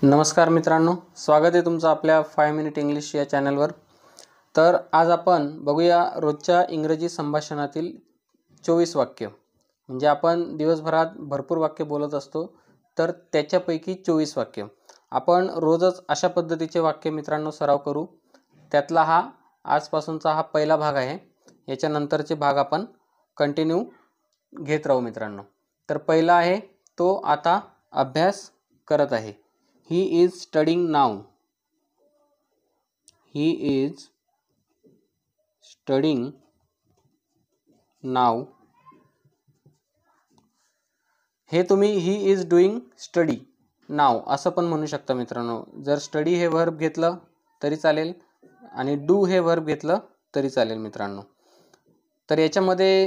नमस्कार मित्रांनो, स्वागत आहे तुमचं आपल्या 5 मिनिट इंग्लिश या चॅनलवर। तर आज आपण बघूया रोजच्या इंग्रजी संभाषणातील 24 वाक्य। म्हणजे आपण दिवसभरात भरपूर वाक्य बोलत असतो, तर त्याच्यापैकी 24 वाक्य आपण रोजच अशा पद्धतीचे वाक्य मित्रांनो सराव करू। त्यातला हा आजपासूनचा हा पहिला भाग आहे। याच्या नंतरचे भाग आपण कंटिन्यू घेत राहू मित्रांनो। तर पहिला आहे तो आता अभ्यास करत आहे। He is studying now. He is studying now. हे तुम्ही he is doing study now असं पण म्हणू शकता मित्रांनो। जर study हे वर्ब घेतलं तरी चालेल आणि do हे वर्ब घेतलं तरी चालेल मित्रांनो। तर याच्यामध्ये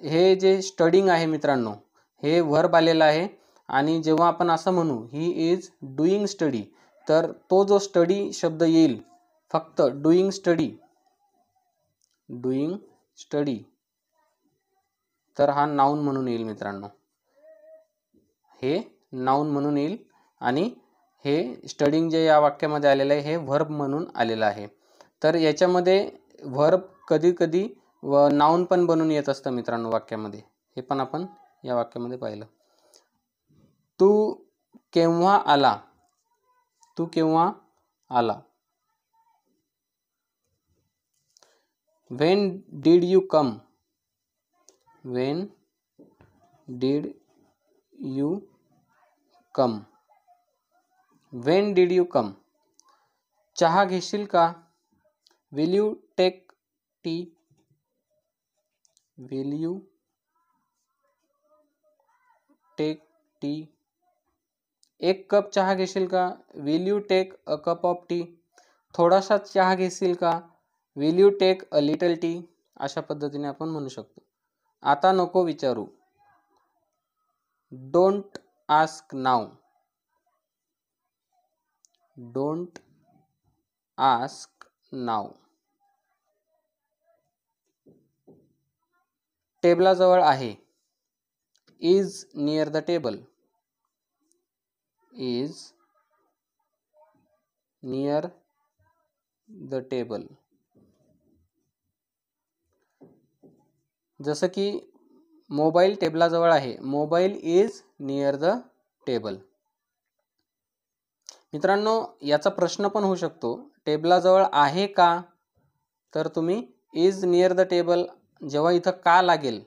हे जे स्टडिंग आहे मित्रांनो, हे वर्ब आलेला आहे आणि जेव्हा आपण असं म्हणू ही इज डूइंग स्टडी, तर तो जो स्टडी शब्द येईल फक्त डूइंग स्टडी, तर हा नाउन म्हणून येईल मित्रांनो। हे नाउन म्हणून येईल आणि हे स्टडिंग जे या वाक्यामध्ये आलेलं आहे हे वर्ब म्हणून आलेलं आहे। तर याच्यामध्ये वर्ब कधी कधी व नाउन पण बनून येत असतं मित्रांनो वाक्यामध्ये। हे पण आपण या वाक्यामध्ये पाहिलं। तू केव्हा आला? तू केव्हा आला? When did you come? When did you come? When did you come? चहा घेशील का? Will you take tea? Will you take tea? एक कप चहा घेशील का? Will you take a cup of tea? थोडासा चहा घेशील का? Will you take a little tea? अशा पद्धतीने आपण म्हणू शकतो। आता नको विचारू। Don't ask now. Don't ask now. टेबलाजवळ आहे। Is near the table. Is near the table. जसं की मोबाईल टेबलाजवळ आहे। Mobile is near the table. मित्रांनो याचा प्रश्न पण होऊ शकतो, टेबलाजवळ आहे का? तर तुम्ही इज नियर द टेबल जेव्हा इथं का लागेल,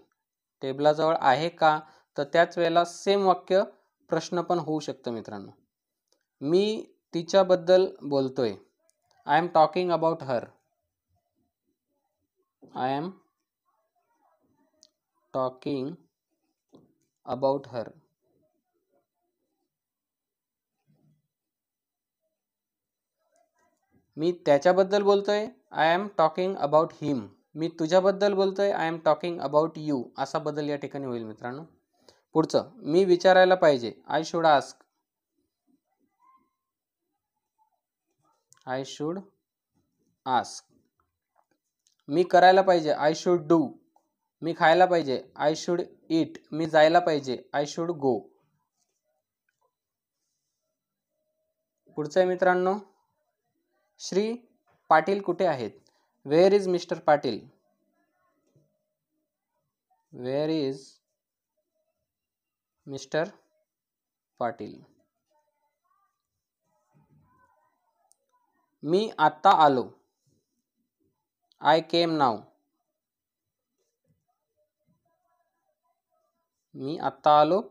टेबलाजवळ आहे का, तर त्याच वेळेला सेम वाक्य प्रश्न पण होऊ शकतं मित्रांनो। मी तिच्याबद्दल बोलतोय। I am talking about her. I am talking about her. मी त्याच्याबद्दल बोलतोय। I am talking about him. मी तुझ्याबद्दल बोलतोय। I am talking about you. असा बदल या ठिकाणी होईल मित्रांनो। पुढचं, मी विचारायला पाहिजे। I should ask. I should ask. मी करायला पाहिजे। I should do. मी खायला पाहिजे। I should eat. मी जायला पाहिजे। I should go. पुढचं आहे मित्रांनो, श्री पाटील कुठे आहेत? Where is Mister Patil? Where is Mister Patil? मी आत्ता आलो। आय केम नाव। मी आत्ता आलो।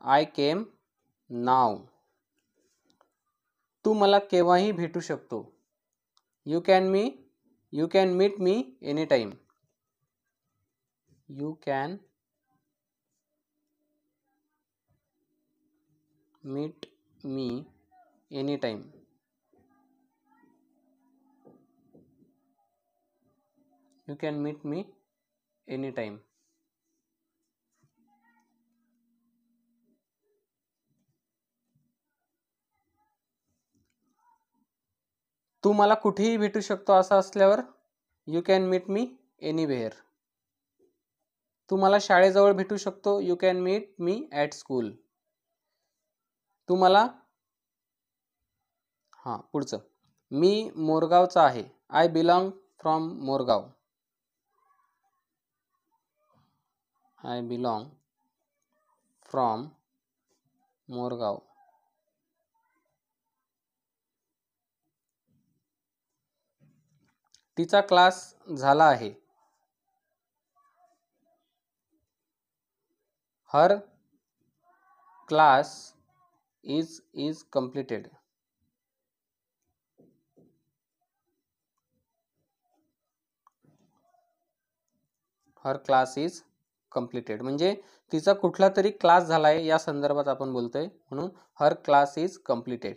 आय केम नाव। तू मला केव्हाही भेटू शकतो। You can meet me any time. You can meet me any time. You can meet me any time. तू मला कुठेही भेटू शकतो असं असल्यावर you can meet me anywhere. तू मला शाळेजवळ भेटू शकतो। You can meet me at school. तू मला हां पुढचं, मी मोरगावचा आहे. I belong from Morgaon. I belong from Morgaon. तिचा क्लास झाला आहे. Her class is completed. Her class is completed म्हणजे तिचा कुठला तरी क्लास झाला आहे या संदर्भात आपण बोलतोय, म्हणून हर क्लास इज completed.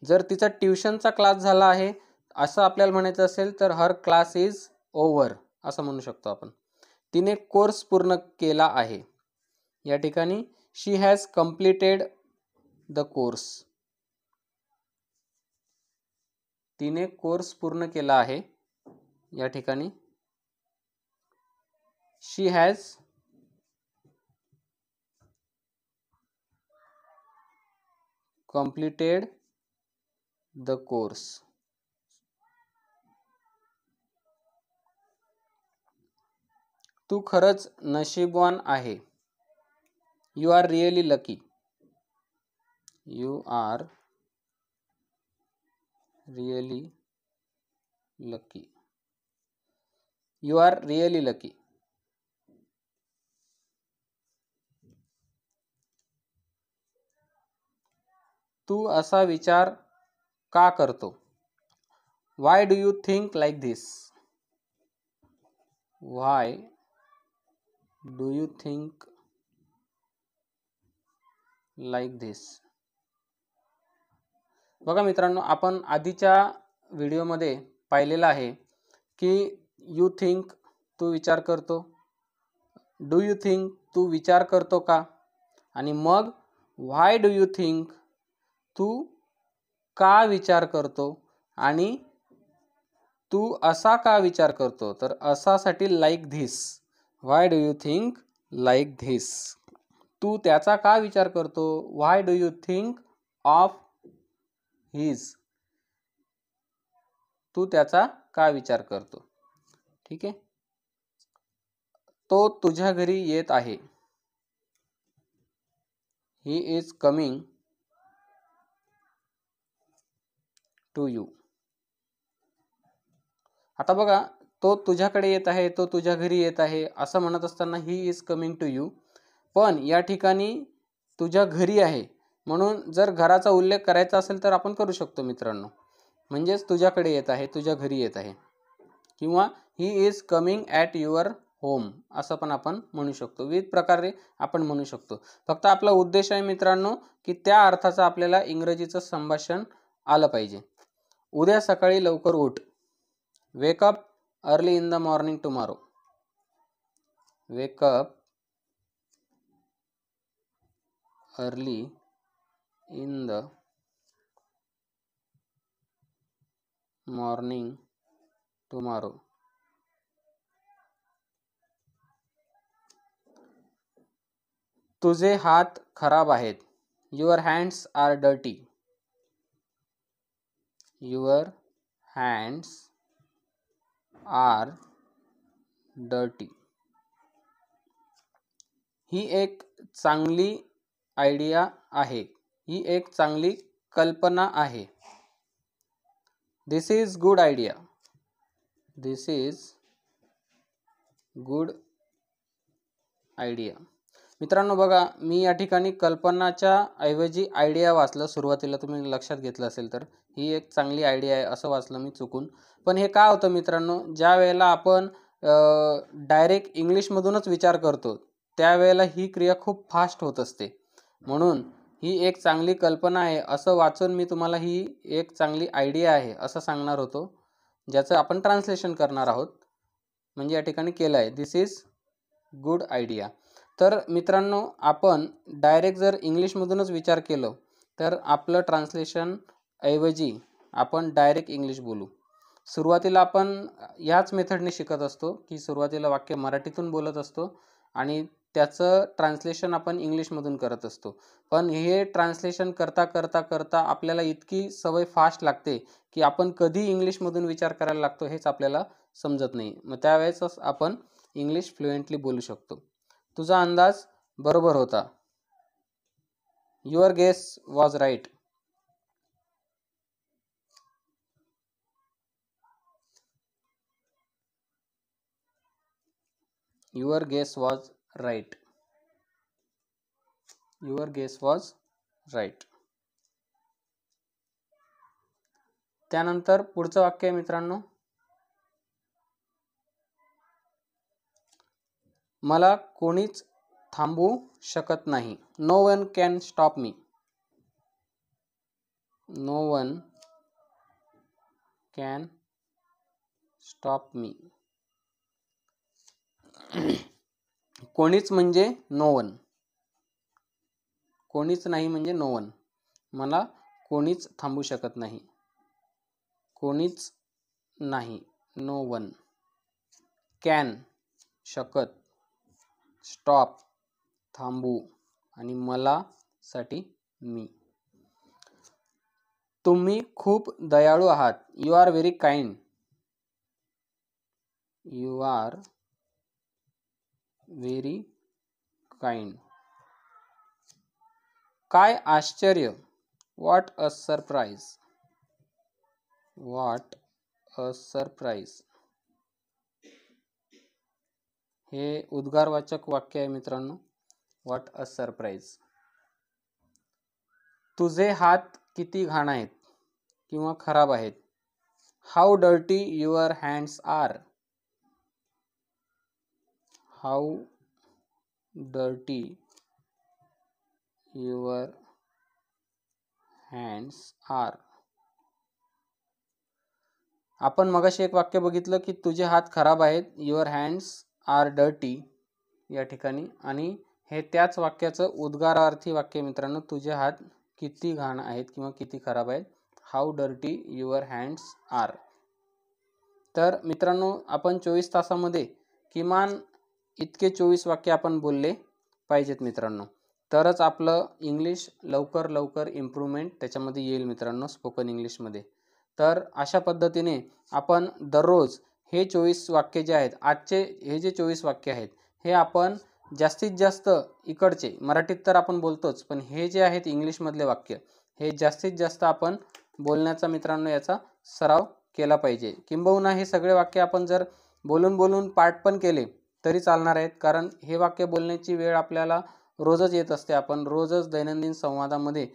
जर तिचा ट्युशनचा क्लास झाला आहे असं आपल्याला म्हणायचं असेल तर हर क्लास इज ओव्हर असं म्हणू शकतो आपण. तिने कोर्स पूर्ण केला आहे. या ठिकाणी she has completed the course. तिने कोर्स पूर्ण केला आहे. या ठिकाणी she has completed the course. तू खरंच नशीबवान आहे. You are really lucky. You are really lucky. You are really lucky. तू असा विचार का करतो. Why do you think like this. Why do you think like this. बघा मित्रांनो, आपण आधीच्या व्हिडिओमध्ये पाहिलेलं आहे की यू थिंक तू विचार करतो, डू यू थिंक तू विचार करतो का, आणि मग व्हाय डू यू थिंक तू का विचार करतो, आणि तू असा का विचार करतो, तर असासाठी like this. Why do you think like this. तू त्याचा का विचार करतो. Why do you think of his. तू त्याचा का विचार करतो. ठीक आहे. तो तुझ्या घरी येत आहे. He is coming to you. आता बघा, तो तुझ्याकडे येत आहे, तो तुझ्या घरी येत आहे असं म्हणत असताना he is coming to you, पण या ठिकाणी तुझ्या घरी आहे म्हणून जर घराचा उल्लेख करायचा असेल तर आपण करू शकतो मित्रांनो. म्हणजेच तुझ्याकडे येत आहे, तुझ्या घरी येत आहे, किंवा ही is coming at your home असं पण आपण म्हणू शकतो. विविध प्रकारे आपण म्हणू शकतो. फक्त आपला उद्देश आहे मित्रांनो की त्या अर्थाचं आपल्याला इंग्रजीचं संभाषण आलं पाहिजे. उद्या सकाळी लवकर उठ. Wake up early in the morning tomorrow. Wake up early in the morning tomorrow. तुझे हात खराब आहेत. Your hands are dirty. Your hands are dirty. ही एक चांगली आयडिया आहे. ही एक चांगली कल्पना आहे. This is good idea. This is good idea. मित्रांनो बघा, मी या ठिकाणी कल्पनाच्या ऐवजी आयडिया वाचलं. सुरुवातीला तुम्ही लक्षात घेतलं असेल तर ही एक चांगली आयडिया आहे असं वाचलं मी चुकून. पण हे काय होतं मित्रांनो, ज्या वेळेला आपण डायरेक्ट इंग्लिशमधूनच विचार करतो त्यावेळेला ही क्रिया खूप फास्ट होत असते. म्हणून ही एक चांगली कल्पना आहे असं वाचून मी तुम्हाला ही एक चांगली आयडिया आहे असं सांगणार होतो, ज्याचं आपण ट्रान्सलेशन करणार आहोत. म्हणजे या ठिकाणी केलं आहे दिस इज गुड आयडिया. तर मित्रांनो, आपण डायरेक्ट जर इंग्लिशमधूनच विचार केलं तर आपलं ट्रान्सलेशन ऐवजी आपण डायरेक्ट इंग्लिश बोलू. सुरुवातीला आपण ह्याच मेथडने शिकत असतो की सुरुवातीला वाक्य मराठीतून बोलत असतो आणि त्याचं ट्रान्सलेशन आपण इंग्लिशमधून करत असतो. पण हे ट्रान्सलेशन करता करता करता आपल्याला इतकी सवय फास्ट लागते की आपण कधी इंग्लिशमधून विचार करायला लागतो हेच आपल्याला समजत नाही. मग त्यावेळेसच आपण इंग्लिश फ्लुएंटली बोलू शकतो. तुझा अंदाज बरोबर होता. Your guess was right. Your guess was right. Your guess was right. त्यानंतर पुढचं वाक्य आहे मित्रांनो, मला कोणीच थांबवू शकत नाही. No one can stop me. No one can stop me. कोणीच म्हणजे नो वन. कोणीच नाही म्हणजे नो वन. मला कोणीच थांबवू शकत नाही. कोणीच नाही, नो वन. कॅन शकत, स्टॉप थांबू आणि मला साठी मी. तुम्ही खूप दयाळू आहात. You are very kind. You are very kind. काय आश्चर्य. What a surprise. What a surprise. हे उद्गारवाचक वाक्य आहे मित्रांनो. What a surprise. तुझे हात किती घाण आहेत किंवा खराब आहेत. How dirty your hands are. How dirty your hands are. आपण मगाशी एक वाक्य बघितलं की तुझे हात खराब आहेत. युअर हँड्स आर डर्टी या ठिकाणी, आणि हे त्याच वाक्याचं उद्गारार्थी वाक्य मित्रांनो. तुझे हात किती घाण आहेत किंवा किती खराब आहेत. How dirty your hands are. तर मित्रांनो आपण 24 तासामध्ये किमान इतके 24 वाक्य आपण बोलले पाहिजेत मित्रांनो, तरच आपलं इंग्लिश लवकर इम्प्रूव्हमेंट त्याच्यामध्ये येईल मित्रांनो, स्पोकन इंग्लिशमध्ये. तर अशा पद्धतीने आपण दररोज हे 24 वाक्य जे आहेत, आजचे हे जे 24 वाक्य आहेत, हे आपण जास्तीत जास्त इकडचे मराठीत तर आपण बोलतोच, पण हे जे आहेत इंग्लिशमधले वाक्य हे जास्तीत जास्त आपण बोलण्याचा मित्रांनो याचा सराव केला पाहिजे. किंबहुना हे सगळे वाक्य आपण जर बोलून पाठ पण केले तरी चालणार आहेत, कारण हे वाक्य बोलण्याची वेळ आपल्याला रोजच येत असते. आपण रोजच दैनंदिन संवादामध्ये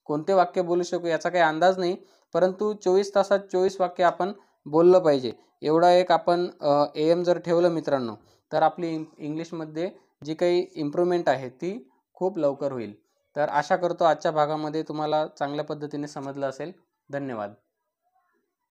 कोणते वाक्य बोलू शकू याचा काही अंदाज नाही, परंतु 24 तासात 24 वाक्य आपण बोललं पाहिजे. एवढा एक आपण एम जर ठेवलं मित्रांनो, तर आपली इंग्लिशमध्ये जी काही इम्प्रूव्हमेंट आहे ती खूप लवकर होईल. तर आशा करतो आजच्या भागामध्ये तुम्हाला चांगल्या पद्धतीने समजलं असेल. धन्यवाद.